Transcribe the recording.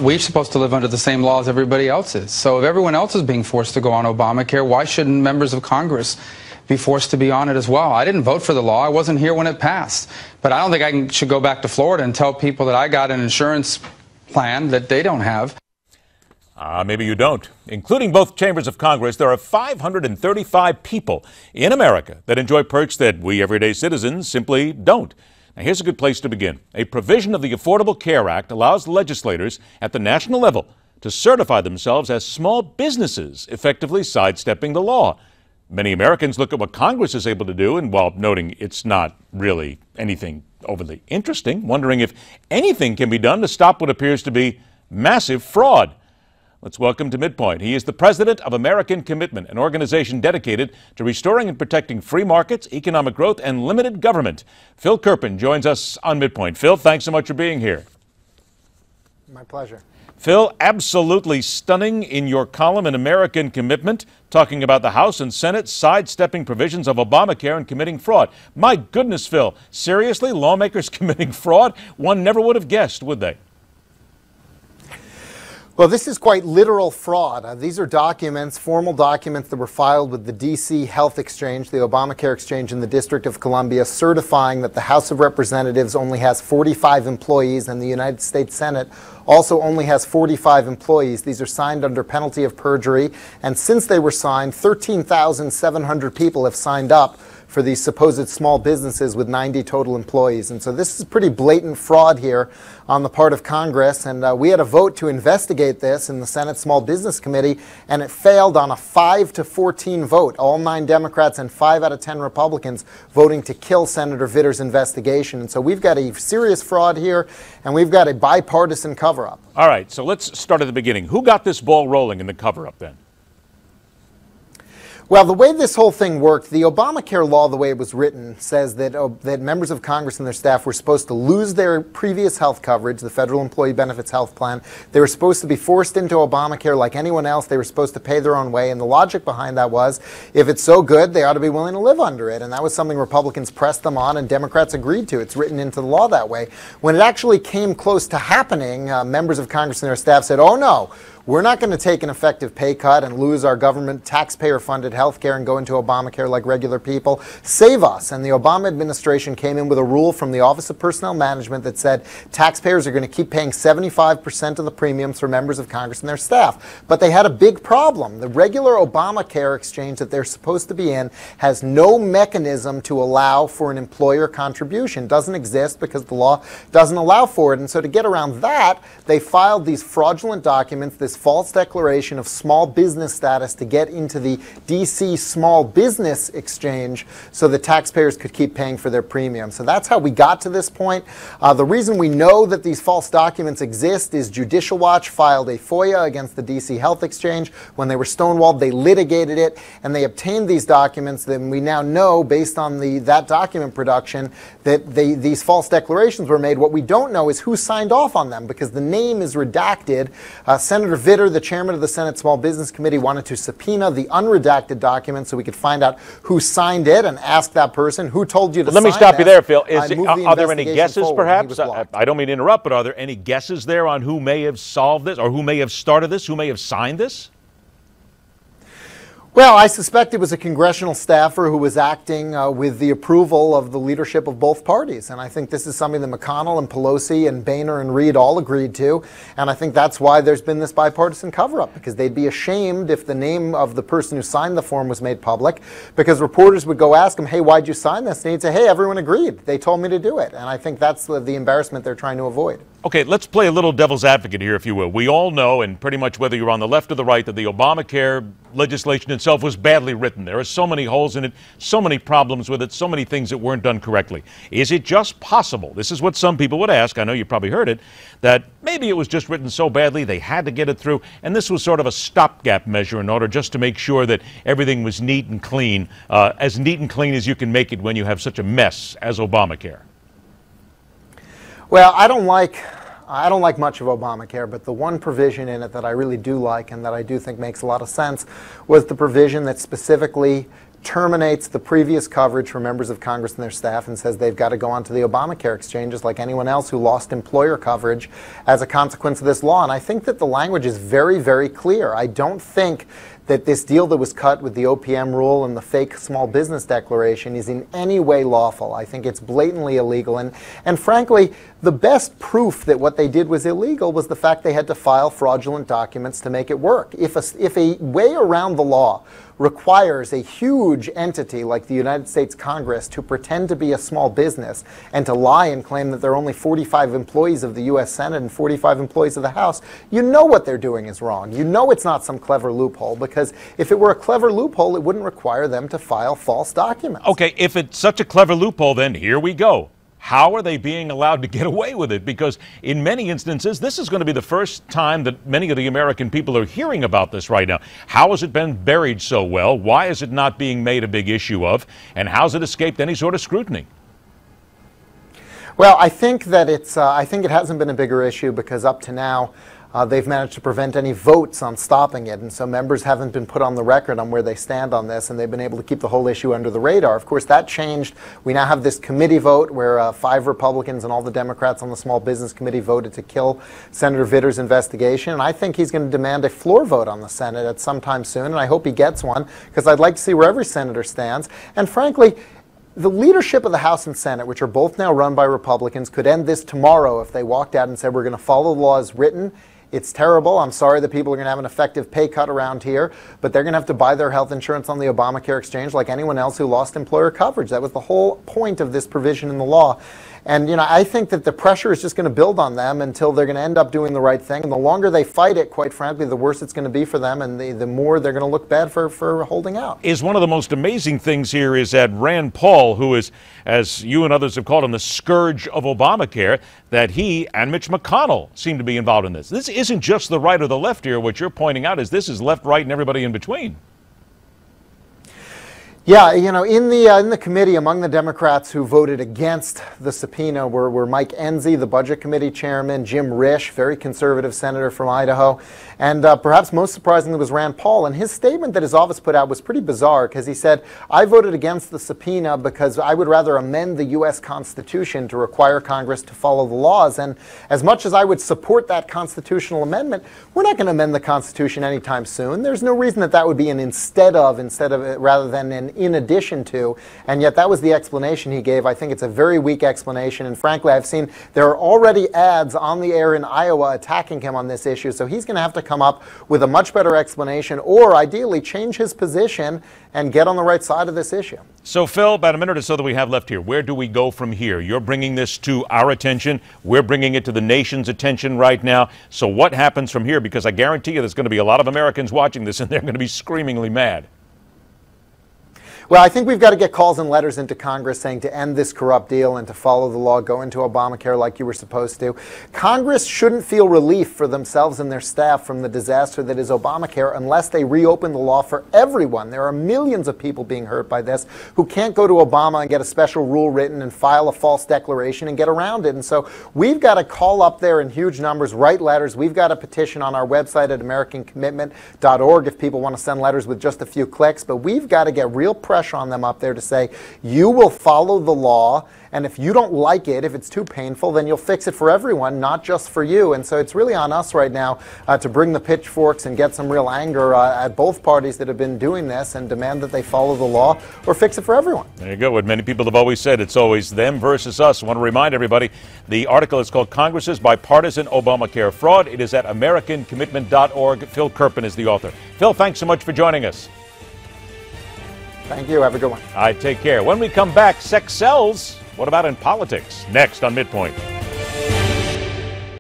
we're supposed to live under the same laws everybody else is. So if everyone else is being forced to go on Obamacare, why shouldn't members of Congress be forced to be on it as well? I didn't vote for the law. I wasn't here when it passed. But I don't think should go back to Florida and tell people that I got an insurance plan that they don't have. Maybe you don't. Including both chambers of Congress, there are 535 people in America that enjoy perks that we everyday citizens simply don't. Now, here's a good place to begin. A provision of the Affordable Care Act allows legislators at the national level to certify themselves as small businesses, effectively sidestepping the law. Many Americans look at what Congress is able to do, and while noting it's not really anything overly interesting, wondering if anything can be done to stop what appears to be massive fraud. Let's welcome to MidPoint. He is the president of American Commitment, an organization dedicated to restoring and protecting free markets, economic growth, and limited government. Phil Kerpen joins us on MidPoint. Phil, thanks so much for being here. My pleasure. Phil, absolutely stunning in your column in American Commitment, talking about the House and Senate sidestepping provisions of Obamacare and committing fraud. My goodness, Phil, seriously, lawmakers committing fraud? One never would have guessed, would they? Well, this is quite literal fraud. These are documents, formal documents that were filed with the D.C. Health Exchange, the Obamacare Exchange in the District of Columbia, certifying that the House of Representatives only has 45 employees and the United States Senate also only has 45 employees. These are signed under penalty of perjury, and since they were signed, 13,700 people have signed up for these supposed small businesses with 90 total employees. And so this is pretty blatant fraud here on the part of Congress. And we had a vote to investigate this in the Senate Small Business Committee, and it failed on a 5-14 vote. All 9 Democrats and 5 out of 10 Republicans voting to kill Senator Vitter's investigation. And so we've got a serious fraud here, and we've got a bipartisan cover-up. All right, so let's start at the beginning. Who got this ball rolling in the cover-up then? Well, the way this whole thing worked, the Obamacare law, the way it was written, says that that members of Congress and their staff were supposed to lose their previous health coverage, the Federal Employee Benefits Health Plan. They were supposed to be forced into Obamacare like anyone else. They were supposed to pay their own way. And the logic behind that was, if it's so good, they ought to be willing to live under it. And that was something Republicans pressed them on and Democrats agreed to. It's written into the law that way. When it actually came close to happening, members of Congress and their staff said, oh no, we're not going to take an effective pay cut and lose our government taxpayer-funded health care and go into Obamacare like regular people. Save us. And the Obama administration came in with a rule from the Office of Personnel Management that said taxpayers are going to keep paying 75% of the premiums for members of Congress and their staff. But they had a big problem. The regular Obamacare exchange that they're supposed to be in has no mechanism to allow for an employer contribution. It doesn't exist because the law doesn't allow for it. And so to get around that, they filed these fraudulent documents, this false declaration of small business status to get into the D.C. Small Business Exchange so the taxpayers could keep paying for their premium. So that's how we got to this point. The reason we know that these false documents exist is Judicial Watch filed a FOIA against the D.C. Health Exchange. When they were stonewalled, they litigated it, and they obtained these documents. Then we now know, based on that document production, that these false declarations were made. What we don't know is who signed off on them, because the name is redacted. Senator Vitter, the chairman of the Senate Small Business Committee, wanted to subpoena the unredacted document so we could find out who signed it and ask that person who told you to sign it. Let me stop you there, Phil. Are there any guesses, perhaps? I don't mean to interrupt, but are there any guesses there on who may have solved this, or who may have started this, who may have signed this? Well, I suspect it was a congressional staffer who was acting with the approval of the leadership of both parties. And I think this is something that McConnell and Pelosi and Boehner and Reid all agreed to. And I think that's why there's been this bipartisan cover-up, because they'd be ashamed if the name of the person who signed the form was made public, because reporters would go ask him, hey, why'd you sign this? And he'd say, hey, everyone agreed. They told me to do it. And I think that's the embarrassment they're trying to avoid. Okay, let's play a little devil's advocate here, if you will. We all know, and pretty much whether you're on the left or the right, that the Obamacare legislation itself was badly written. There are so many holes in it, so many problems with it, so many things that weren't done correctly. Is it just possible, this is what some people would ask, I know you probably heard it, that maybe it was just written so badly they had to get it through, and this was sort of a stopgap measure in order just to make sure that everything was neat and clean as you can make it when you have such a mess as Obamacare? Well, I don't like much of Obamacare, but the one provision in it that I really do like and that I do think makes a lot of sense was the provision that specifically terminates the previous coverage for members of Congress and their staff and says they've got to go onto the Obamacare exchanges like anyone else who lost employer coverage as a consequence of this law. And I think that the language is very, very clear. I don't think that this deal that was cut with the OPM rule and the fake small business declaration is in any way lawful. I think it's blatantly illegal. And frankly, the best proof that what they did was illegal was the fact they had to file fraudulent documents to make it work. If a way around the law requires a huge entity like the United States Congress to pretend to be a small business and to lie and claim that there are only 45 employees of the U.S. Senate and 45 employees of the House, you know what they're doing is wrong. You know it's not some clever loophole, because if it were a clever loophole, it wouldn't require them to file false documents. Okay, if it's such a clever loophole, then here we go. How are they being allowed to get away with it? Because in many instances, this is going to be the first time that many of the American people are hearing about this right now. How has it been buried so well? Why is it not being made a big issue of? And how's it escaped any sort of scrutiny? Well, I think that I think it hasn't been a bigger issue because up to now, they've managed to prevent any votes on stopping it, and so members haven't been put on the record on where they stand on this, and they've been able to keep the whole issue under the radar. Of course, that changed. We now have this committee vote where 5 Republicans and all the Democrats on the Small Business Committee voted to kill Senator Vitter's investigation, and I think he's going to demand a floor vote on the Senate at some time soon, and I hope he gets one, because I'd like to see where every senator stands. And frankly, the leadership of the House and Senate, which are both now run by Republicans, could end this tomorrow if they walked out and said, we're going to follow the law as written. It's terrible. I'm sorry that people are going to have an effective pay cut around here, but they're going to have to buy their health insurance on the Obamacare exchange like anyone else who lost employer coverage. That was the whole point of this provision in the law. And, I think that the pressure is just going to build on them until they're going to end up doing the right thing. And the longer they fight it, quite frankly, the worse it's going to be for them, and the more they're going to look bad for holding out. Is one of the most amazing things here is that Rand Paul, who is, as you and others have called him, the scourge of Obamacare, that he and Mitch McConnell seem to be involved in this. This isn't just the right or the left here. What you're pointing out is this is left, right, and everybody in between. Yeah, in the committee, among the Democrats who voted against the subpoena were Mike Enzi, the Budget Committee chairman, Jim Risch, very conservative senator from Idaho, and perhaps most surprisingly was Rand Paul. And his statement that his office put out was pretty bizarre, because he said, I voted against the subpoena because I would rather amend the U.S. Constitution to require Congress to follow the laws. And as much as I would support that constitutional amendment, we're not going to amend the Constitution anytime soon. There's no reason that would be an instead of rather than an in addition to, and yet that was the explanation he gave. I think it's a very weak explanation, and frankly, I've seen there are already ads on the air in Iowa attacking him on this issue, so he's going to have to come up with a much better explanation, or ideally change his position and get on the right side of this issue. So, Phil, about a minute or so that we have left here, where do we go from here? You're bringing this to our attention. We're bringing it to the nation's attention right now. So what happens from here? Because I guarantee you there's going to be a lot of Americans watching this, and they're going to be screamingly mad. Well, I think we've got to get calls and letters into Congress saying to end this corrupt deal and to follow the law, go into Obamacare like you were supposed to. Congress shouldn't feel relief for themselves and their staff from the disaster that is Obamacare unless they reopen the law for everyone. There are millions of people being hurt by this who can't go to Obama and get a special rule written and file a false declaration and get around it. And so we've got to call up there in huge numbers, write letters. We've got a petition on our website at americancommitment.org if people want to send letters with just a few clicks. But we've got to get real pressure on them up there to say, you will follow the law, and if you don't like it, if it's too painful, then you'll fix it for everyone, not just for you. And so it's really on us right now to bring the pitchforks and get some real anger at both parties that have been doing this and demand that they follow the law or fix it for everyone. There you go. What many people have always said, it's always them versus us. I want to remind everybody, the article is called Congress's Bipartisan Obamacare Fraud. It is at americancommitment.org. Phil Kerpen is the author. Phil, thanks so much for joining us. Thank you. Have a good one. All right, take care. When we come back, sex sells. What about in politics? Next on MidPoint.